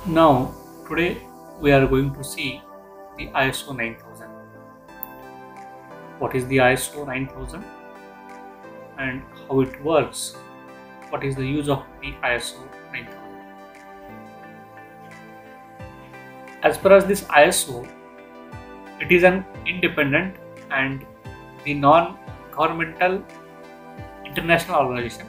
Now, today we are going to see the ISO 9000. What is the ISO 9000 and how it works? What is the use of the ISO 9000? As far as this ISO, it is an independent and the non-governmental international organization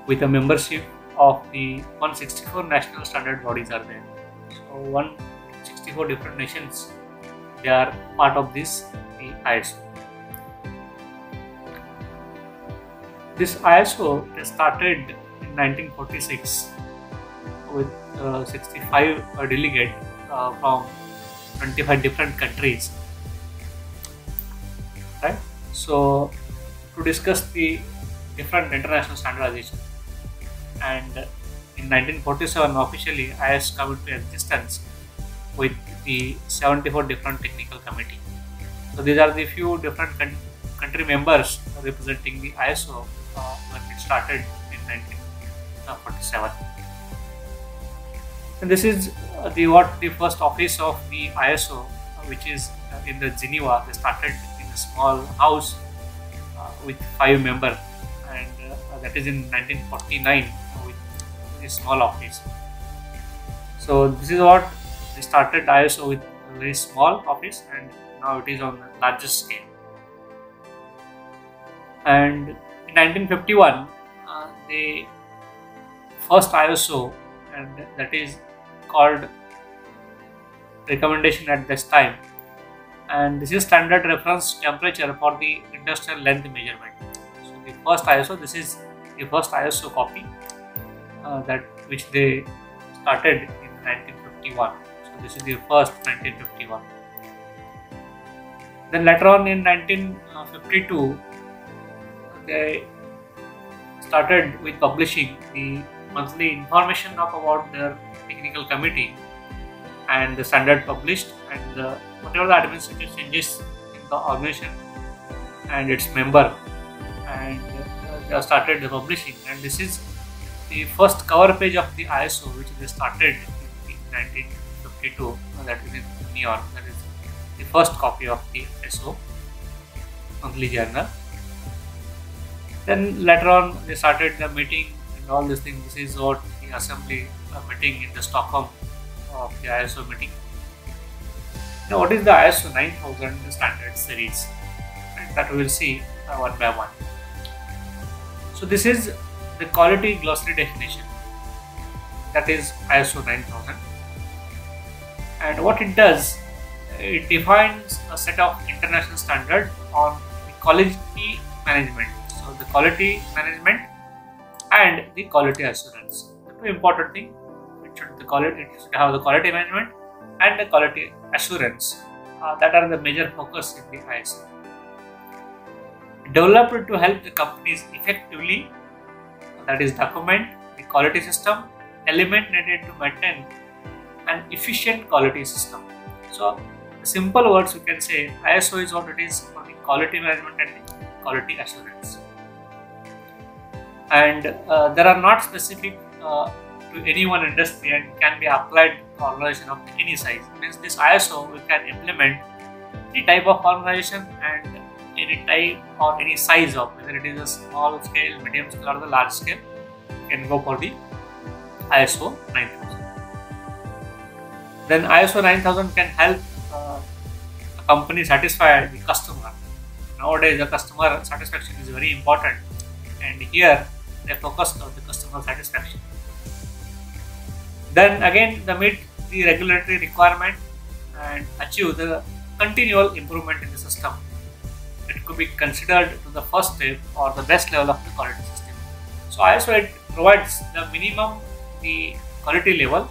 with a membership of the 164 national standard bodies are there. So 164 different nations, they are part of this the ISO. This ISO started in 1946 with 65 delegates from 25 different countries. Right? So to discuss the different international standardization, and in 1947 officially IS came into existence with the 74 different technical committee. So these are the few different country members representing the ISO when it started in 1947. And this is the first office of the ISO, which is in the Geneva. They started in a small house with 5 members, and that is in 1949 with a small office. So this is what they started ISO with, a very small office, and now it is on the largest scale. And in 1951 the first ISO, and that is called recommendation at this time, and this is standard reference temperature for the industrial length measurement. So the first ISO, this is the first ISO copy that which they started in 1951. So this is the first 1951. Then later on in 1952 they started with publishing the monthly information about their technical committee and the standard published, and whatever the administrative changes in the organization and its member, and they started the publishing. And this is the first cover page of the ISO, which they started in 1952. That is in New York. That is the first copy of the ISO monthly journal. Then later on they started the meeting and all these things. This is what the assembly meeting in the Stockholm of the ISO meeting. Now what is the ISO 9000 standard series? And that we will see one by one. So this is the quality glossary definition, that is ISO 9000. And what it does, it defines a set of international standards on the quality management. So the quality management and the quality assurance. The two important thing, it should have the quality management and the quality assurance. That are the major focus in the ISO. Developed to help the companies effectively, that is document the quality system, element needed to maintain an efficient quality system. So the simple words you can say ISO is what it is for the quality management and the quality assurance. And there are not specific to any one industry and can be applied to organization of any size. Means this ISO we can implement any type of organization and any type or any size of, whether it is a small scale, medium scale or the large scale, you can go for the ISO 9000. Then ISO 9000 can help a company satisfy the customer. Nowadays the customer satisfaction is very important, and here they focus on the customer satisfaction. Then again they meet the regulatory requirement and achieve the continual improvement in the system. It could be considered to the first step or the best level of the quality system. So ISO it provides the minimum the quality level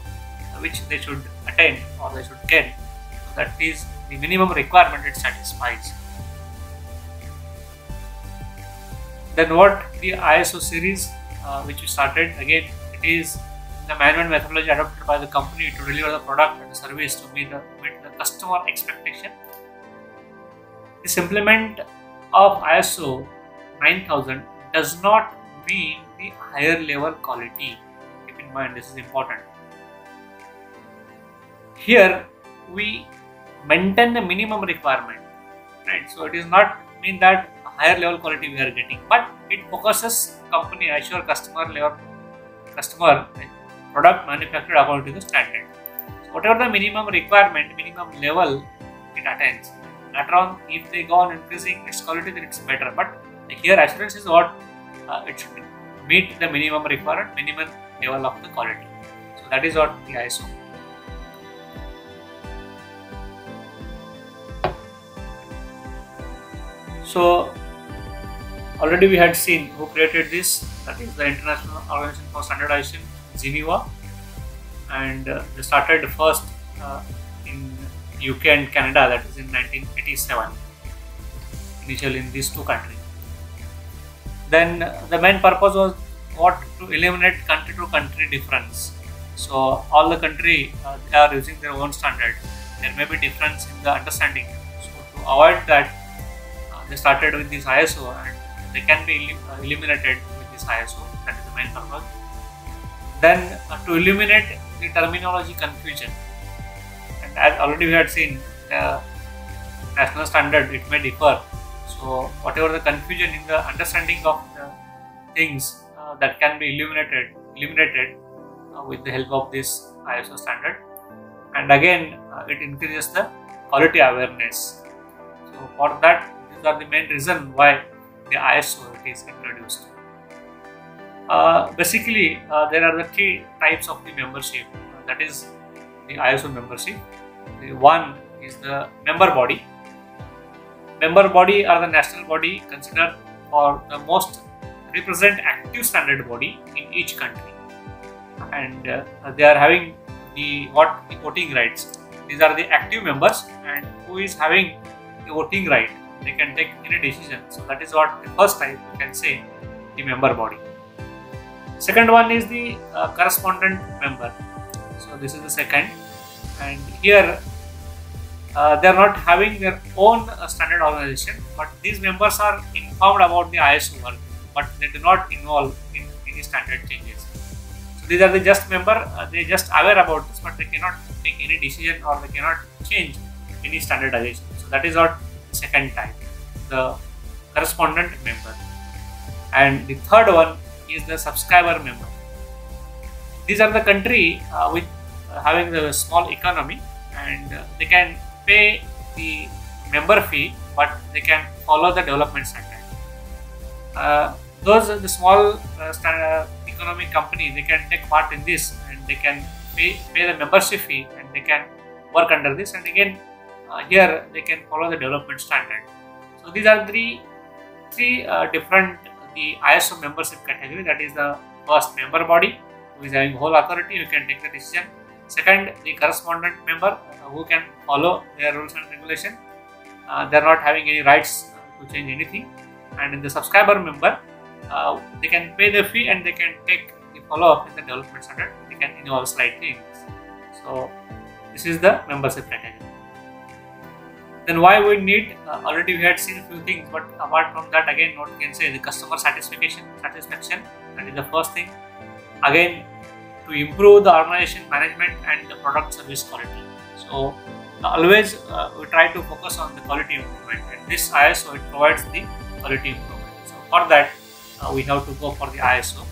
which they should attain or they should get. So that is the minimum requirement it satisfies. Then what the ISO series which we started, again it is the management methodology adopted by the company to deliver the product and the service to meet the customer expectation. This implement of ISO 9000 does not mean the higher level quality. Keep in mind, this is important. Here we maintain the minimum requirement, right? So it is not mean that higher level quality we are getting, but it focuses company assure customer product manufactured according to the standard. So whatever the minimum requirement, minimum level it attains. Later on, if they go on increasing its quality, then it's better. But here assurance is what it should meet the minimum requirement, minimum level of the quality. So that is what the ISO. So already we had seen who created this, that is the International Organization for Standardization, Geneva, and they started first in UK and Canada, that is in 1987, initially in these two countries. Then the main purpose was what, to eliminate country to country difference. So all the country they are using their own standard. There may be difference in the understanding. So to avoid that, they started with this ISO, and they can be eliminated with this ISO. That is the main purpose. Then to eliminate the terminology confusion, and as already we had seen, national standard it may differ. So whatever the confusion in the understanding of the things that can be eliminated with the help of this ISO standard. And again, it increases the quality awareness. So for that, these are the main reason why the ISO is introduced. Basically, there are the three types of the membership. That is the ISO membership. The one is the member body. Member body are the national body considered for the most represent active standard body in each country, and they are having the voting rights. These are the active members, and who is having the voting right, they can take any decision. So that is what the first type you can say, the member body. Second one is the correspondent member. So this is the second, and here they are not having their own standard organization, but these members are informed about the ISO work, but they do not involve in any standard changes. So these are the just member, they just aware about this, but they cannot take any decision or they cannot change any standardization. So that is what the second type, the correspondent member. And the third one is the subscriber member. These are the country with having the small economy, and they can pay the member fee, but they can follow the development standard. Those are the small economic company, they can take part in this, and they can pay the membership fee, and they can work under this, and again here they can follow the development standard. So these are three different the ISO membership category. That is the first, member body, who is having whole authority, you can take the decision. Second, the correspondent member, who can follow their rules and regulation. They are not having any rights to change anything. And in the subscriber member, they can pay the fee and they can take the follow up in the development standard. They can involve slightly in this. So this is the membership category. Then why we need, already we had seen a few things, but apart from that, again what we can say, the customer satisfaction, that is the first thing. Again, to improve the organization management and the product service quality. So always we try to focus on the quality improvement, and this ISO it provides the quality improvement. So for that we have to go for the ISO,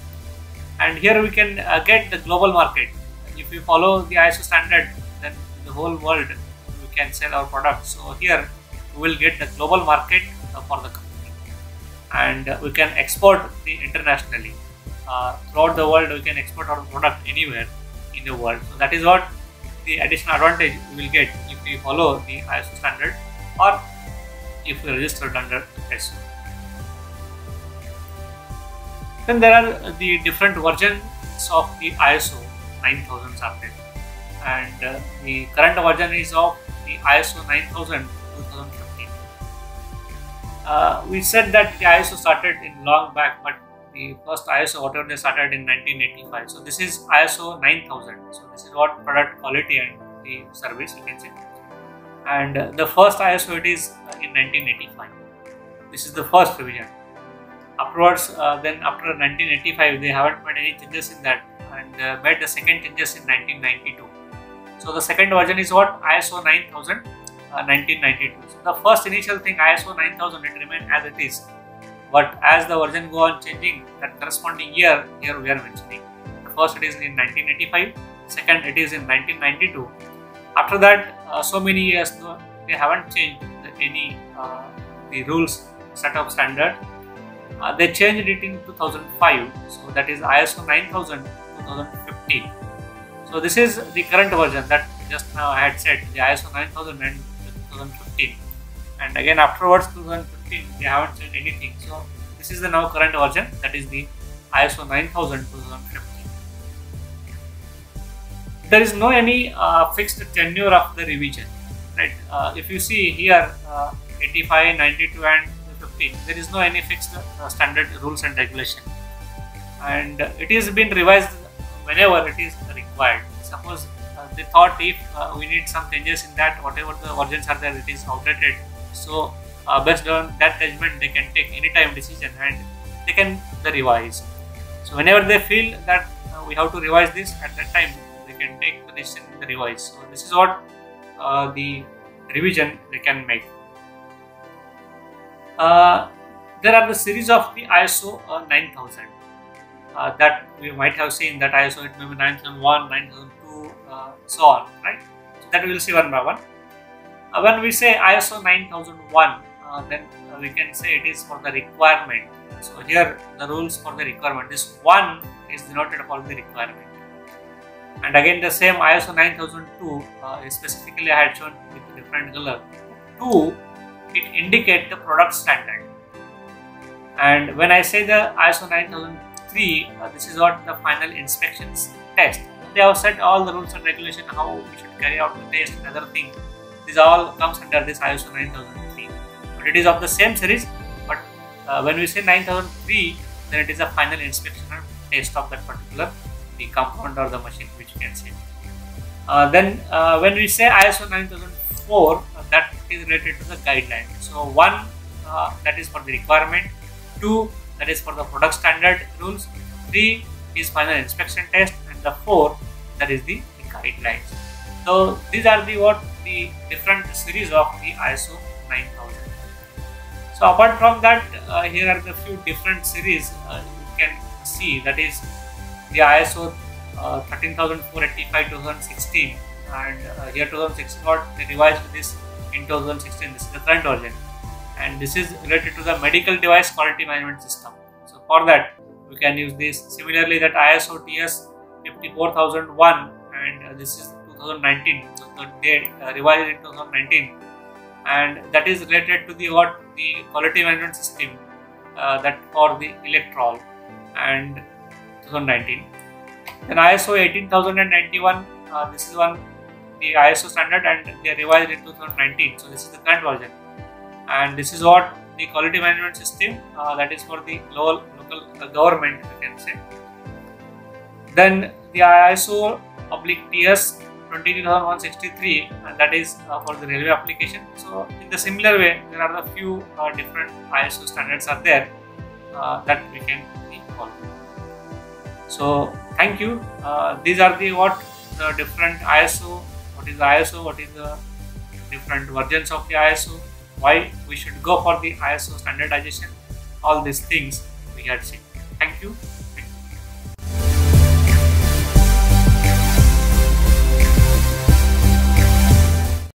and here we can get the global market. If we follow the ISO standard, then in the whole world we can sell our products. So here we will get the global market for the company, and we can export the internationally. Throughout the world, we can export our product anywhere in the world. So that is what the additional advantage we will get if we follow the ISO standard or if we registered under ISO. Then there are the different versions of the ISO 9000 are there, and the current version is of the ISO 9000 2015. We said that the ISO started in long back, but the first ISO whatever they started in 1985. So this is ISO 9000. So this is what product quality and the service you can say. And the first ISO it is in 1985. This is the first revision. Afterwards, then after 1985, they haven't made any changes in that, and made the second changes in 1992. So the second version is what? ISO 9000 1992. So the first initial thing, ISO 9000, it remains as it is. But as the version go on changing, that corresponding year here we are mentioning. The first it is in 1985, second it is in 1992. After that, so many years they haven't changed the rules set of standard. They changed it in 2005, so that is ISO 9000 2015. So this is the current version that just now I had said, the ISO 9000 and 2015. And again afterwards 2015 they haven't changed anything. So this is the now current version, that is the ISO 9000 2015. There is no any fixed tenure of the revision, right? If you see here 85, 92 and 15, there is no any fixed standard rules and regulation, and it is been revised whenever it is required. Suppose they thought if we need some changes in that, whatever the versions are there, it is outdated. So based on that judgment, they can take any time decision and they can revise. So whenever they feel that we have to revise this, at that time they can take the decision in the revise. So this is what the revision they can make. There are the series of the ISO 9000 that we might have seen, that ISO it may be 9001, 9002, so on, right? So that we will see one by one. When we say ISO 9001, then we can say it is for the requirement. So here the rules for the requirement. This 1 is denoted for the requirement. And again the same ISO 9002, specifically I had shown with a different color. 2, it indicates the product standard. And when I say the ISO 9003, this is what the final inspections test. They have set all the rules and regulation, how we should carry out the test and other things. This all comes under this ISO 9003. But it is of the same series, but when we say 9003, then it is a final inspection and test of that particular the compound or the machine, which you can say. Then when we say ISO 9004, that is related to the guideline. So 1 that is for the requirement, 2 that is for the product standard rules, 3 is final inspection test, and the 4 that is the guidelines. So these are the different series of the ISO 9000. So apart from that, here are the few different series you can see, that is the ISO 13485 2016, and here 2016 got revised this in 2016. This is the current version, and this is related to the medical device quality management system. So for that we can use this. Similarly, that ISO TS 54001, and this is 2019. So they revised in 2019, and that is related to the quality management system that for the electrol, and 2019. Then ISO 18091, this is the ISO standard, and they revised in 2019. So this is the current version, and this is what the quality management system that is for the local government, you can say. Then the ISO TS 22163, and that is for the railway application. So in the similar way, there are the few different ISO standards are there that we can follow. So thank you. These are the different ISO. What is the ISO? What is the different versions of the ISO? Why we should go for the ISO standardization? All these things we had seen. Thank you.